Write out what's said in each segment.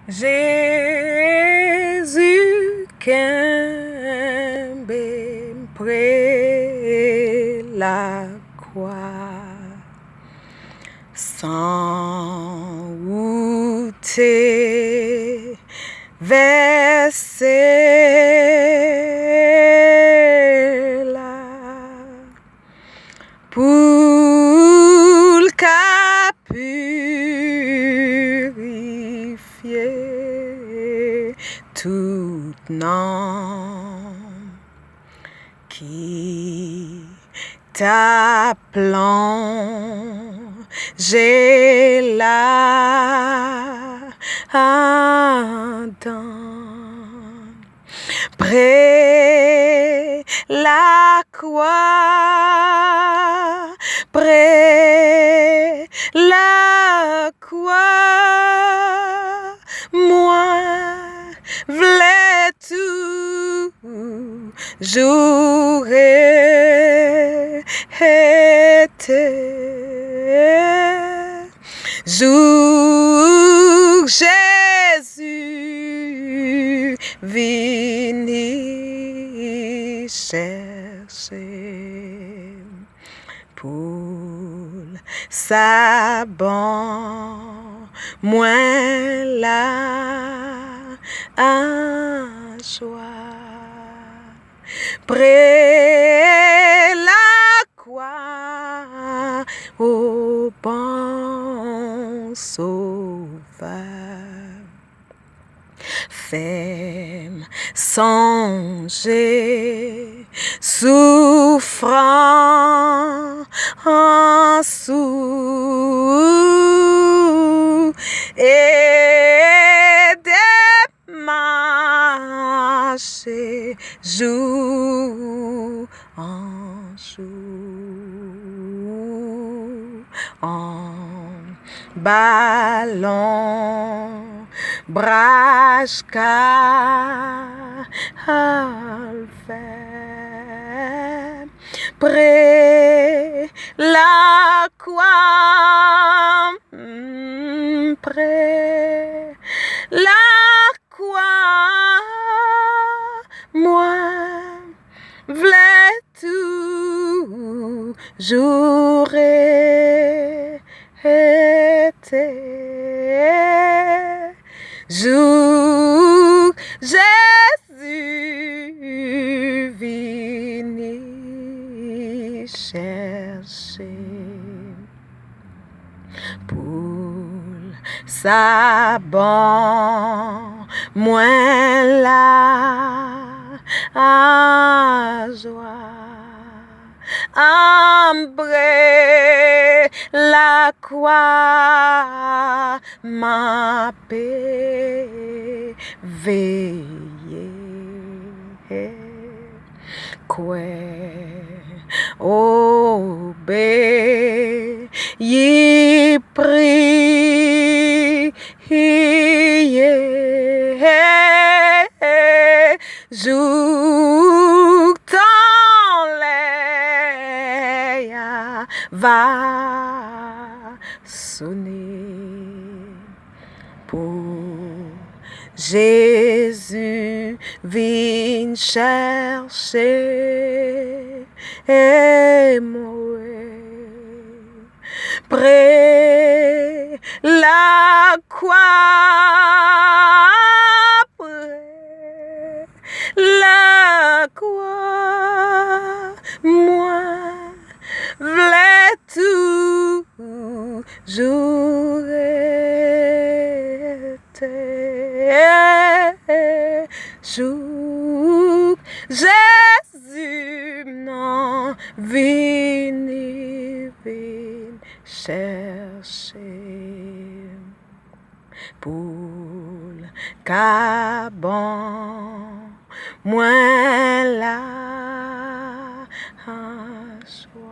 Jésus kembe près la croix, sans route versé là, pour qu'a purifier toute nom qui t'appelons, là dans près la croix, près la croix, moi v'lais toujours été. Jour Jésus vini chercher pour sa bonne moins la joie. Près la croix au bon sauveur, fais-moi songer, souffrant en sous, et de marcher jour en jour en ballon brasca alpha près la croix, près la croix, moi v'lais toujours été. Jour Jésus vini chercher pour sa bonne moins la joie. Ambré la croix m'a paix veillé, quoi obéi prier jour dans les va sonner pour Jésus vient chercher et mourir près la croix, près la croix, moi v'lais toujours été. Jour Jésus non vini chercher pour qu'à bon moins la joie.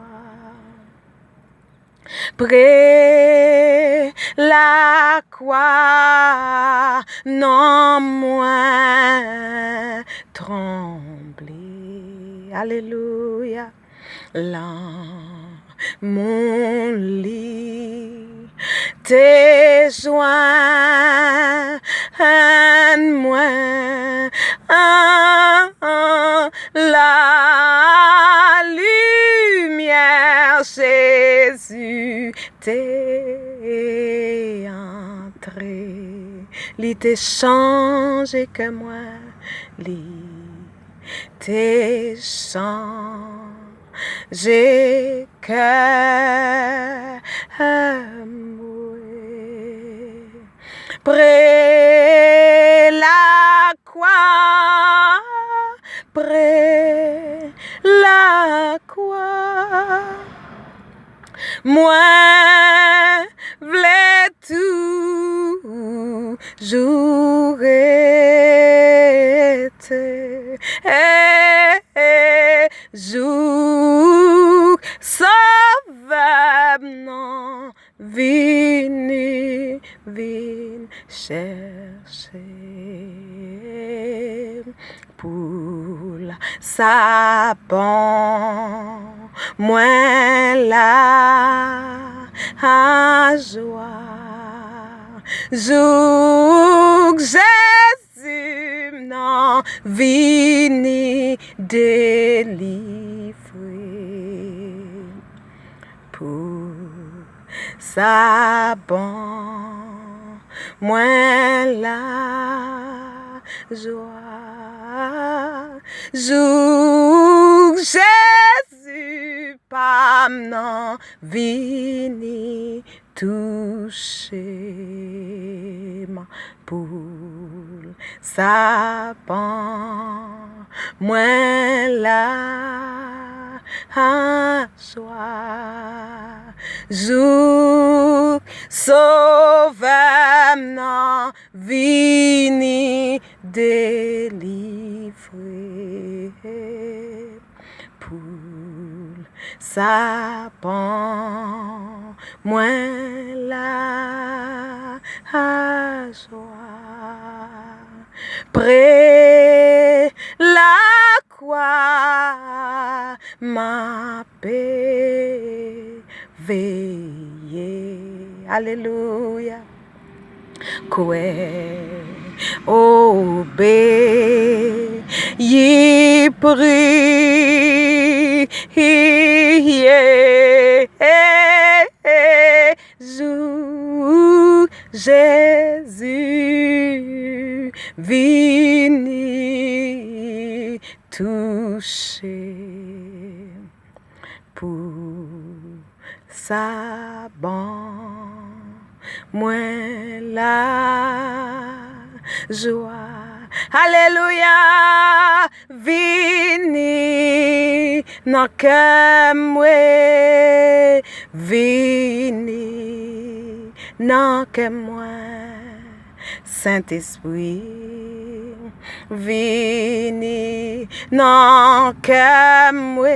Près la croix, non moins trembler. Alléluia. Là, mon lit, tes joints li te changé que moi, li te changé que moi. Près la croix, près la croix, moi v'lais toujours être jour sauveur non vini chercher pour sa bon moi la joie jour Jésus non vini délivrer pour sa bon moi la joie jour Jésus pas non vini toucher ma pour sa bon moi la joie jour sauveur non vini délivrer pour sa bon moi la joie près la croix ma paix veillée. Alléluia. Koué, obéis, prie, Jésus, vini toucher pour sa bon moi la joie. Alléluia, vini dans que moi, vini dans que moi, Saint-Esprit, vini dans que moi,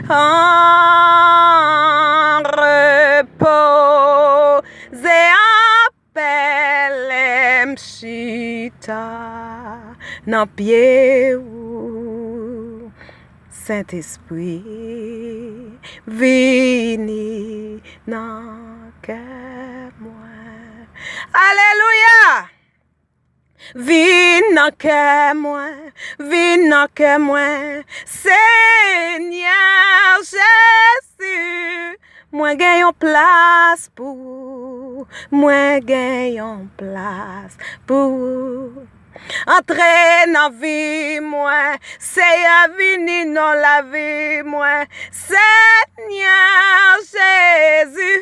en repos et en paix chita dans pied ou Saint-Esprit vini dans que moi. Alléluia. Vin dans que moi, vin dans que moi, Seigneur Jésus, moi gagne place pour, moi gagne place pour. Entrez dans la vie, moi, c'est vini dans la vie, moi, Seigneur Jésus,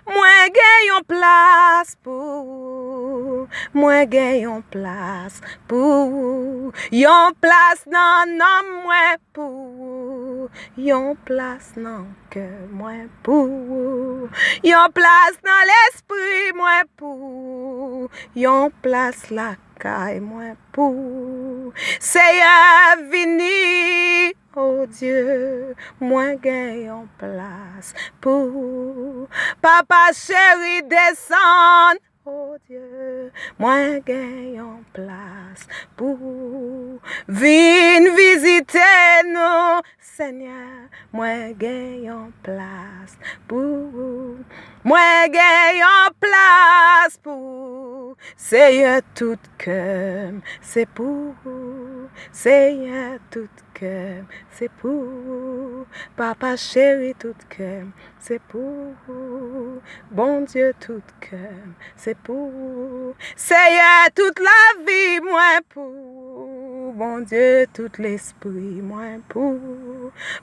moi gagne place pour, moi gagne place pour, yon place dans nom moi pour, yon place dans cœur moi pour, yon place dans l'esprit moi pour, yon place là. Et moi pour Seigneur vini, oh Dieu, moi gagne en place pour Papa chéri descend, oh Dieu, moi gagne en place pour vin visiter nous, Seigneur, moi gagne en place pour moi gagne en place pour Seigneur tout cœur, c'est pour Seigneur, tout cœur, c'est pour Papa chéri, tout cœur, c'est pour bon Dieu, tout cœur, c'est pour Seigneur, toute la vie, moi pour bon Dieu, tout l'esprit, moi pour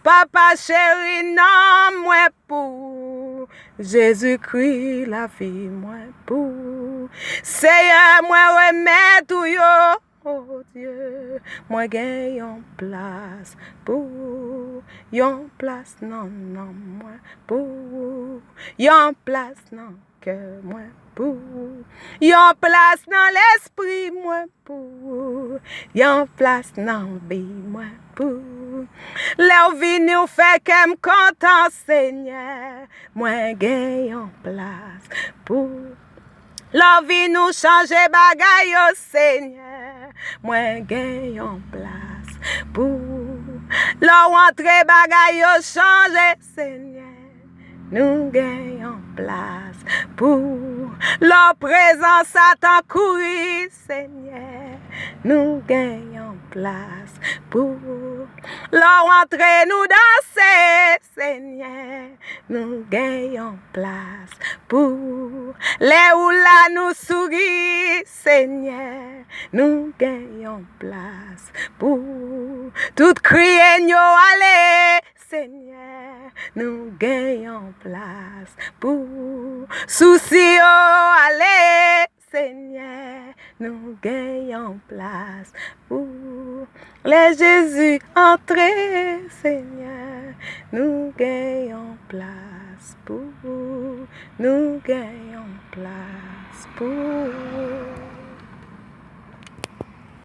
Papa chéri, non, moi pour Jésus-Christ, la vie, moi pour Seigneur, moi remets tout yo. Oh Dieu, moi gagne en place pour yon place non moi pour yon place non cœur moi pour yon place dans l'esprit moi pour yon place dans vie moi pour leur vie nous fait qu'aime content Seigneur moi gagne en place pour la vie nous change bagay yo Seigneur, moi gagne en place pour la rentrée bagay yo change Seigneur, nous gagne en place pour la présence à t'en courir Seigneur, nous gagne en place pour la rentrée nous danser Seigneur, nous gagne en place pour les où là nous souris, Seigneur, nous gagnons place pour tout crier nous aller, Seigneur, nous gagnons place pour soucis aller, Seigneur, nous gagnons place pour les Jésus entrer, Seigneur, nous gagnons place pour nous gagnons place pour